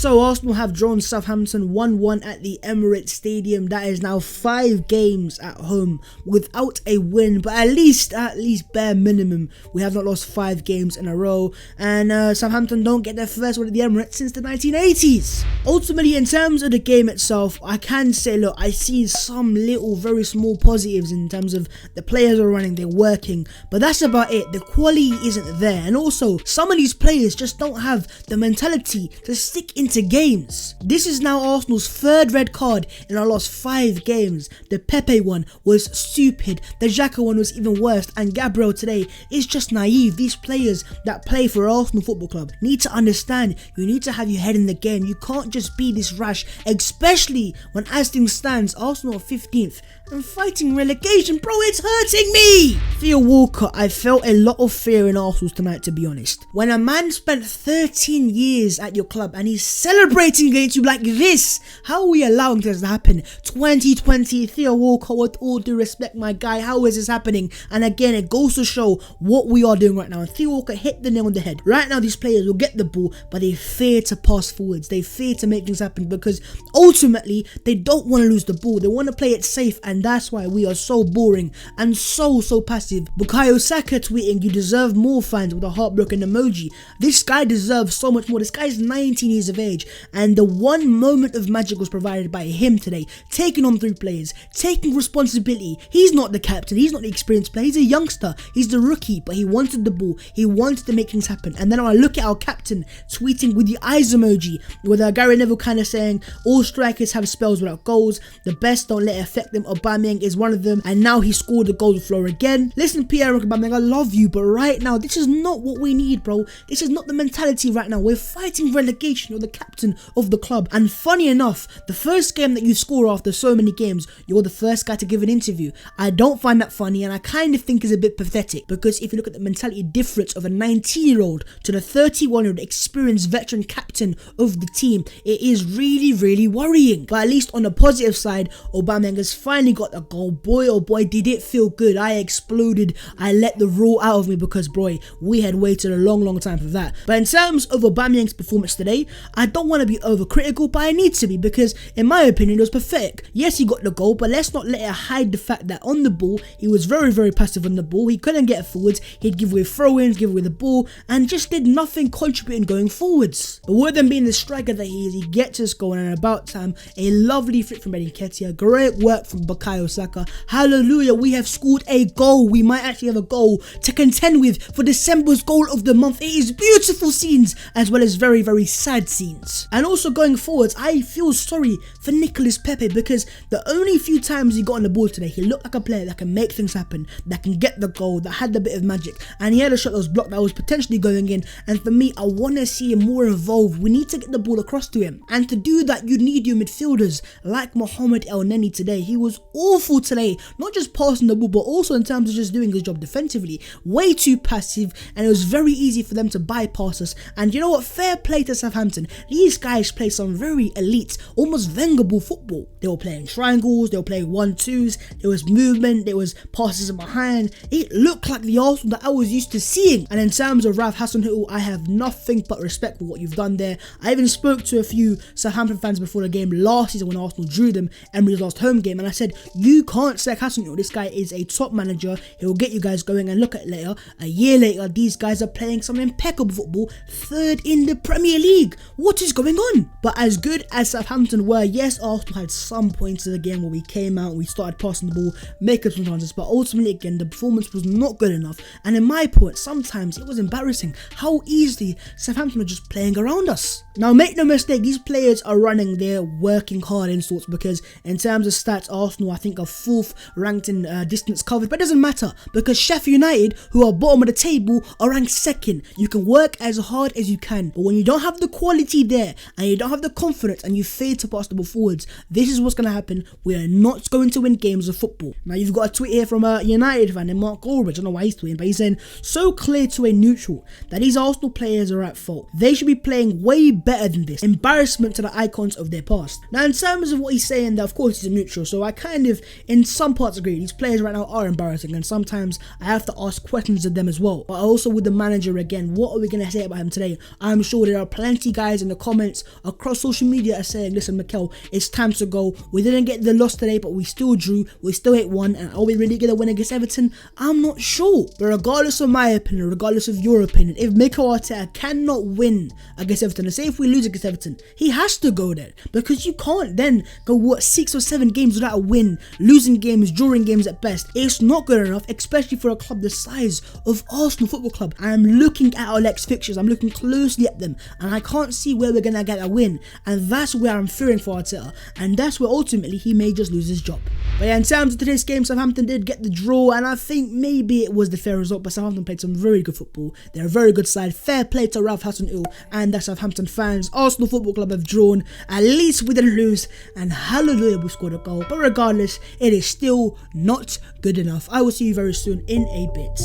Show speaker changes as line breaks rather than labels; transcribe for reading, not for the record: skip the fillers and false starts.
So Arsenal have drawn Southampton 1-1 at the Emirates Stadium. That is now 5 games at home without a win, but at least bare minimum, we have not lost 5 games in a row, and Southampton don't get their first win at the Emirates since the 1980s. Ultimately, in terms of the game itself, I can say, look, I see some little very small positives in terms of the players are running, they're working, but that's about it. The quality isn't there, and also some of these players just don't have the mentality to stick into games. This is now Arsenal's 3rd red card in our last 5 games. The Pepe one was stupid, the Xhaka one was even worse, and Gabriel today is just naive. These players that play for Arsenal Football Club need to understand, you need to have your head in the game. You can't just be this rash, especially when, as things stands, Arsenal are 15th and fighting relegation. Bro, it's hurting me! Theo Walcott, I felt a lot of fear in Arsenal tonight, to be honest. When a man spent 13 years at your club and he's celebrating against you like this, how are we allowing this to happen? 2020, Theo Walcott, with all due respect, my guy, how is this happening? And again, it goes to show what we are doing right now. And Theo Walcott hit the nail on the head. Right now, these players will get the ball, but they fear to pass forwards. They fear to make things happen because ultimately, they don't want to lose the ball. They want to play it safe, and that's why we are so boring and so passive. Bukayo Saka tweeting, "You deserve more," fans, with a heartbroken emoji. This guy deserves so much more. This guy is 19 years of age, and the one moment of magic was provided by him today, taking on 3 players, taking responsibility. He's not the captain, he's not the experienced player, he's a youngster, he's the rookie, but he wanted the ball, he wanted to make things happen. And then when I look at our captain tweeting with the eyes emoji, with Gary Neville kind of saying, all strikers have spells without goals, the best don't let it affect them. Aubameyang is one of them, and now he scored the goal to floor again. Listen, Pierre Aubameyang, I love you, but right now, this is not what we need, bro. This is not the mentality right now. We're fighting relegation. You're the captain of the club. And funny enough, the first game that you score after so many games, you're the first guy to give an interview. I don't find that funny, and I kind of think it's a bit pathetic, because if you look at the mentality difference of a 19-year-old to the 31-year-old experienced veteran captain of the team, it is really worrying. But at least on the positive side, Aubameyang has finally got a goal. Boy, oh boy, did it feel good. I exploded. I let the raw out of me because, boy, we had waited a long time for that. But in terms of Aubameyang's performance today, I don't want to be overcritical, but I need to be, because in my opinion, it was pathetic. Yes, he got the goal, but let's not let it hide the fact that on the ball, he was very passive on the ball. He couldn't get forwards. He'd give away throw-ins, give away the ball, and just did nothing contributing going forwards. But more than being the striker that he is, he gets us going, and about time, a lovely flick from Eddie Nketiah. Great work from Bukayo Saka. Hallelujah, we have scored a goal. We might actually have a goal to contend with for December's goal of the month. It is beautiful scenes, as well as very sad scenes. And also going forwards, I feel sorry for Nicolas Pepe, because the only few times he got on the ball today, he looked like a player that can make things happen, that can get the goal, that had a bit of magic, and he had a shot that was blocked that was potentially going in. And for me, I want to see him more involved. We need to get the ball across to him, and to do that, you need your midfielders like Mohamed El Neni today. He was awful today, not just passing the ball, but also in terms of just doing his job defensively. Way too passive, and it was very easy for them to bypass us. And you know what? Fair play to Southampton. These guys play some very elite, almost Wenger-ball football. They were playing triangles, they were playing 1-2s, there was movement, there was passes in behind. It looked like the Arsenal that I was used to seeing. And in terms of Ralph Hasenhüttl, I have nothing but respect for what you've done there. I even spoke to a few Southampton fans before the game last season when Arsenal drew them, Emery's last home game, and I said, you can't sack Hasenhüttl. This guy is a top manager. He will get you guys going, and look at later, a year later, these guys are playing some impeccable football, 3rd in the Premier League. What is going on? But as good as Southampton were, yes, Arsenal had some points in the game where we came out, we started passing the ball, making some chances, but ultimately again, the performance was not good enough. And in my point, sometimes it was embarrassing how easily Southampton were just playing around us. Now, make no mistake, these players are running, they're working hard in sorts, because in terms of stats, Arsenal, I think, are 4th ranked in distance covered, but it doesn't matter, because Sheffield United, who are bottom of the table, are ranked 2nd. You can work as hard as you can, but when you don't have the quality there, and you don't have the confidence, and you fail to pass the ball forwards, this is what's going to happen. We are not going to win games of football. Now, you've got a tweet here from a United fan, and Mark Goldbridge, I don't know why he's tweeting, but he's saying, so clear to a neutral that these Arsenal players are at fault. They should be playing way better than this. Embarrassment to the icons of their past. Now, in terms of what he's saying, that of course he's a neutral, so I kind of, in some parts, agree. These players right now are embarrassing, and sometimes I have to ask questions of them as well. But also with the manager again, what are we going to say about him today? I'm sure there are plenty guys in the the comments across social media are saying, listen, Mikel, it's time to go. We didn't get the loss today, but we still drew. We still hit one. And are we really going to win against Everton? I'm not sure. But regardless of my opinion, regardless of your opinion, if Mikel Arteta cannot win against Everton, and say if we lose against Everton, he has to go there. Because you can't then go, 6 or 7 games without a win, losing games, drawing games at best. It's not good enough, especially for a club the size of Arsenal Football Club. I am looking at our next fixtures. I'm looking closely at them, and I can't see where we're going to get a win. And that's where I'm fearing for Arteta, and that's where ultimately he may just lose his job. But yeah, in terms of today's game, Southampton did get the draw, and I think maybe it was the fair result, but Southampton played some very good football. They're a very good side. Fair play to Ralph Hasenhuttl and the Southampton fans. Arsenal Football Club have drawn. At least we didn't lose, and hallelujah, we scored a goal. But regardless, it is still not good enough. I will see you very soon in a bit.